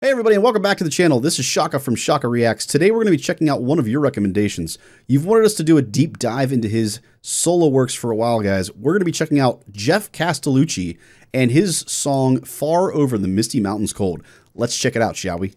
Hey everybody, and welcome back to the channel. This is Shaka from Shaka Reacts. Today we're going to be checking out one of your recommendations. You've wanted us to do a deep dive into his solo works for a while, guys. We're going to be checking out Geoff Castellucci and his song Far Over the Misty Mountains Cold. Let's check it out, shall we?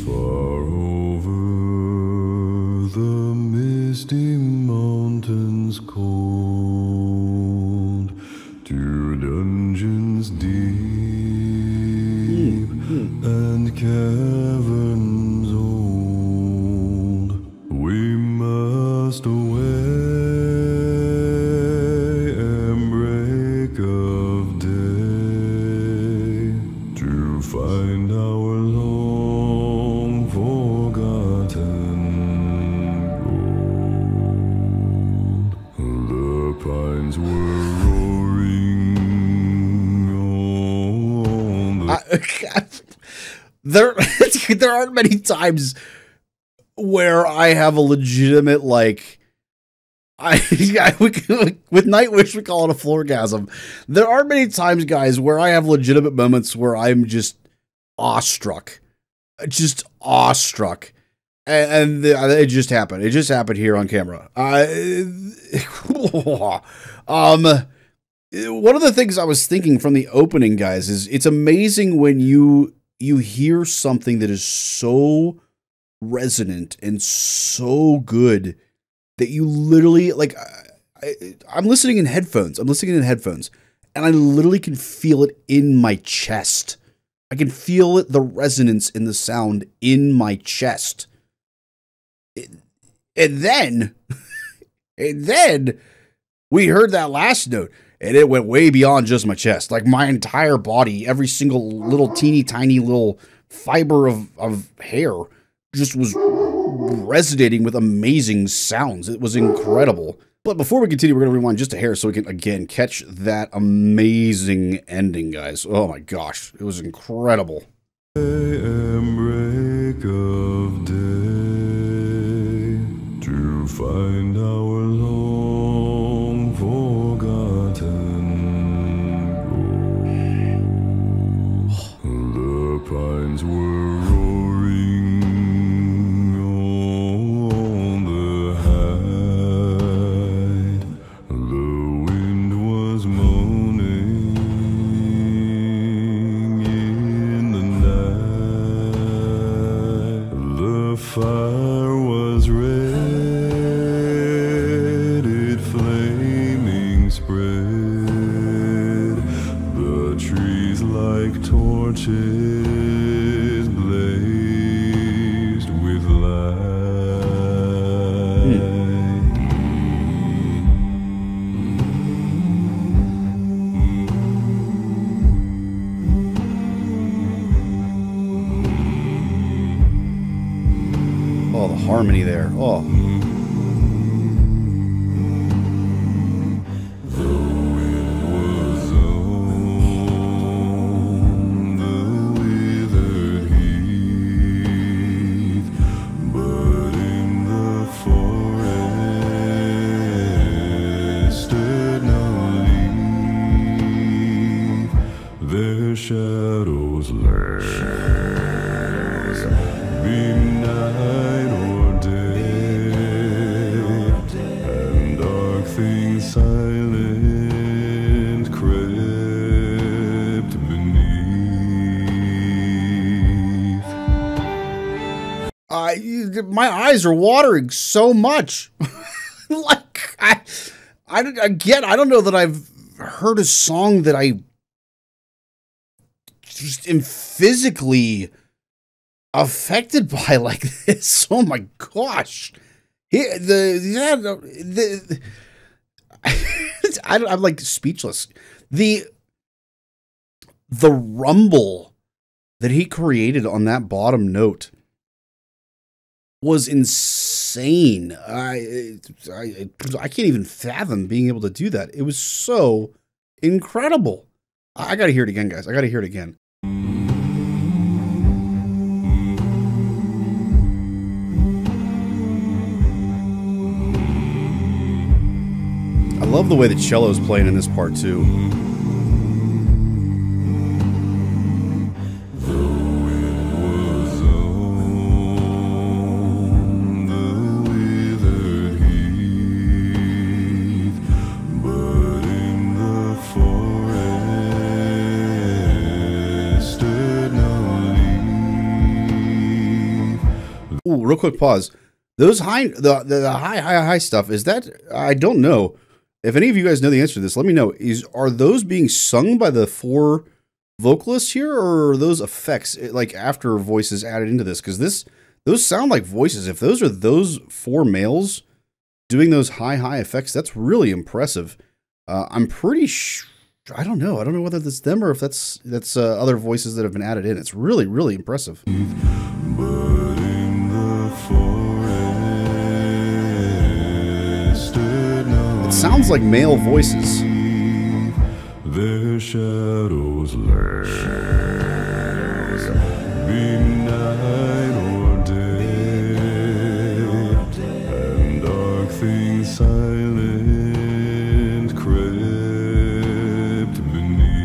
Far over the misty mountains cold, to dungeons deep and caverns old, we must away and break of day to find our long forgotten gold. The pines were roaring on the There aren't many times where I have a legitimate, like, with Nightwish we call it a floorgasm. There aren't many times, guys, where I have legitimate moments where I'm just awestruck. Just awestruck. And it just happened. It just happened here on camera. One of the things I was thinking from the opening, guys, is it's amazing when you hear something that is so resonant and so good that you literally, like, I'm listening in headphones. I'm listening in headphones, and I literally can feel it in my chest. I can feel it, the resonance in the sound in my chest. And then we heard that last note, and it went way beyond just my chest. Like, my entire body, every single little teeny tiny little fiber of hair just was resonating with amazing sounds. It was incredible. But before we continue, we're going to rewind just a hair so we can, again, catch that amazing ending, guys. Oh my gosh, it was incredible. and break of day to find our long forgotten gold. The pines were roaring on the height, the wind was moaning in the night, the fire was red, it flaming spread, the trees like torches blazed with light. Oh, the harmony there. Oh. Was on the withered heath, but in the forest stood no leaf, their shadows lay, be night or day, and dark things silent crept beneath. My eyes are watering so much. Like, again, I don't know that I've heard a song that I just am physically affected by like this. Oh my gosh. I'm like speechless. The rumble that he created on that bottom note was insane. I can't even fathom being able to do that. It was so incredible. I gotta hear it again, guys. I gotta hear it again. I love the way the cello's playing in this part too. Ooh, real quick pause. Those the high stuff, is that, I don't know. If any of you guys know the answer to this, let me know. Are those being sung by the 4 vocalists here, or are those effects, like after voices added into this? Because those sound like voices. If those are those 4 males doing those high effects, that's really impressive. I'm pretty sure. I don't know. I don't know whether that's them or if that's other voices that have been added in. It's really, really impressive. It sounds like male voices. Their shadows lurk, be night or day, and dark things silent crept beneath.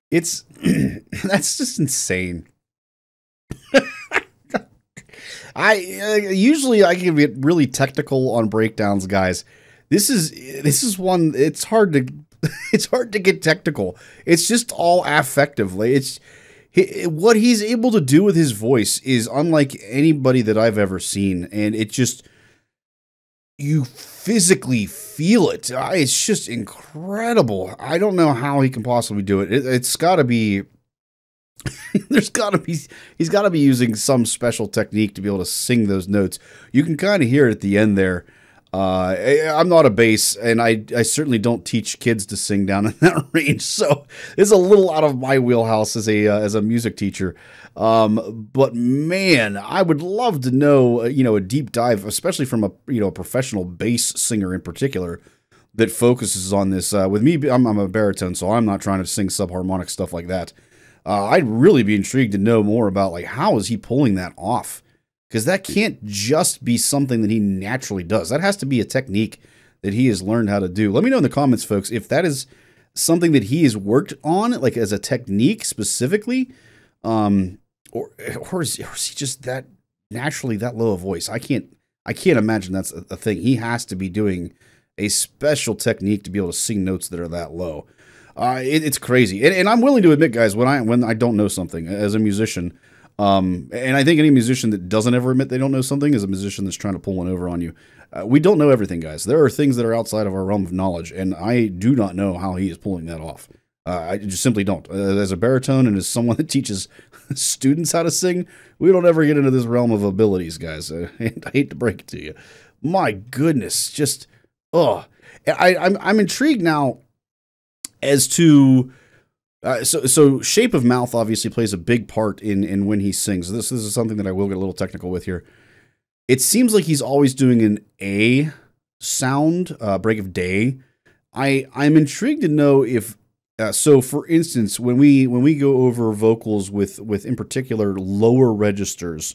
It's that's just insane. Usually I can get really technical on breakdowns, guys. This is one. It's hard to get technical. It's just all affective. What he's able to do with his voice is unlike anybody that I've ever seen, and it just, you physically feel it. It's just incredible. I don't know how he can possibly do it. It's got to be. He's got to be using some special technique to be able to sing those notes. You can kind of hear it at the end there. I'm not a bass, and I certainly don't teach kids to sing down in that range, so it's a little out of my wheelhouse as a music teacher. But man, I would love to know, a deep dive, especially from a professional bass singer in particular, that focuses on this. With me, I'm a baritone, so I'm not trying to sing subharmonic stuff like that. I'd really be intrigued to know more about, like, how is he pulling that off? Because that can't just be something that he naturally does. That has to be a technique that he has learned how to do. Let me know in the comments, folks, if that is something that he has worked on, like as a technique specifically, or is he just that naturally that low a voice? I can't imagine that's a thing. He has to be doing a special technique to be able to sing notes that are that low. It's crazy, and I'm willing to admit, guys, when I don't know something as a musician, And I think any musician that doesn't ever admit they don't know something is a musician that's trying to pull one over on you. We don't know everything, guys. There are things that are outside of our realm of knowledge, and I do not know how he is pulling that off. I just simply don't. As a baritone and as someone that teaches students how to sing, we don't ever get into this realm of abilities, guys. And I hate to break it to you. My goodness, just, I'm intrigued now as to... So shape of mouth obviously plays a big part in when he sings. This is something that I will get a little technical with here. It seems like he's always doing an A sound, break of day. I'm intrigued to know if so. For instance, when we go over vocals with in particular lower registers,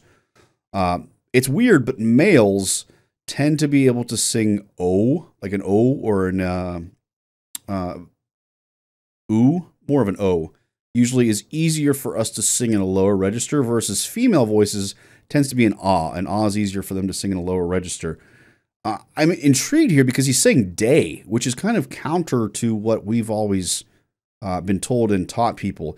it's weird, but males tend to be able to sing O, like an O or an oo. More of an O, usually is easier for us to sing in a lower register versus female voices tends to be an ah. An ah is easier for them to sing in a lower register. I'm intrigued here because he's saying day, which is kind of counter to what we've always been told and taught people.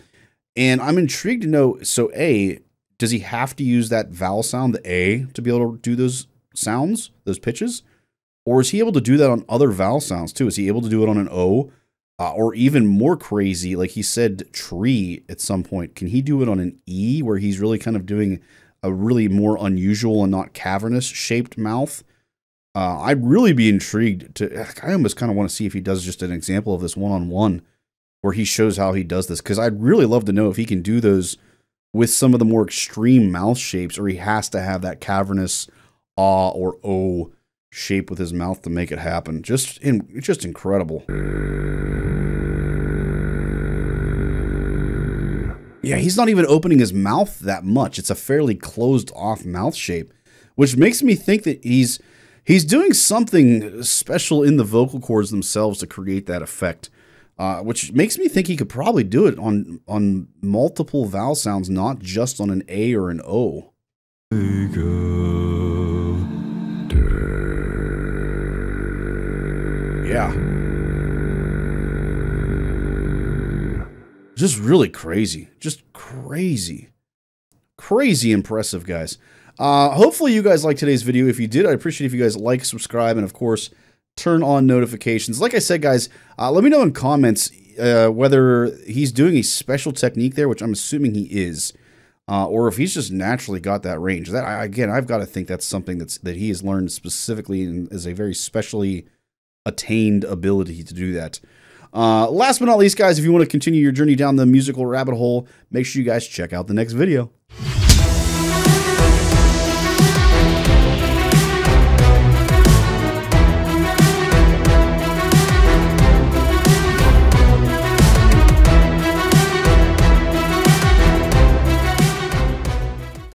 And I'm intrigued to know, so A, does he have to use that vowel sound, the A, to be able to do those sounds, those pitches? Or is he able to do that on other vowel sounds too? Is he able to do it on an O? Or even more crazy, like he said tree at some point. Can he do it on an E where he's really kind of doing a really more unusual and not cavernous shaped mouth? I'd really be intrigued to, I almost kind of want to see if he does just an example of this one-on-one where he shows how he does this. Because I'd really love to know if he can do those with some of the more extreme mouth shapes or he has to have that cavernous ah or O shape with his mouth to make it happen. Just incredible. Yeah, he's not even opening his mouth that much. It's a fairly closed off mouth shape, which makes me think that he's doing something special in the vocal cords themselves to create that effect. Which makes me think he could probably do it on multiple vowel sounds, not just on an A or an O. Yeah. Just really crazy. Just crazy. Crazy impressive, guys. Hopefully you guys liked today's video. If you did, I'd appreciate if you guys like, subscribe, and of course, turn on notifications. Like I said, guys, let me know in comments whether he's doing a special technique there, which I'm assuming he is, or if he's just naturally got that range. That again, I've got to think that's something that he has learned specifically and is a very specially attained ability to do that. Last but not least, guys, if you want to continue your journey down the musical rabbit hole, make sure you guys check out the next video.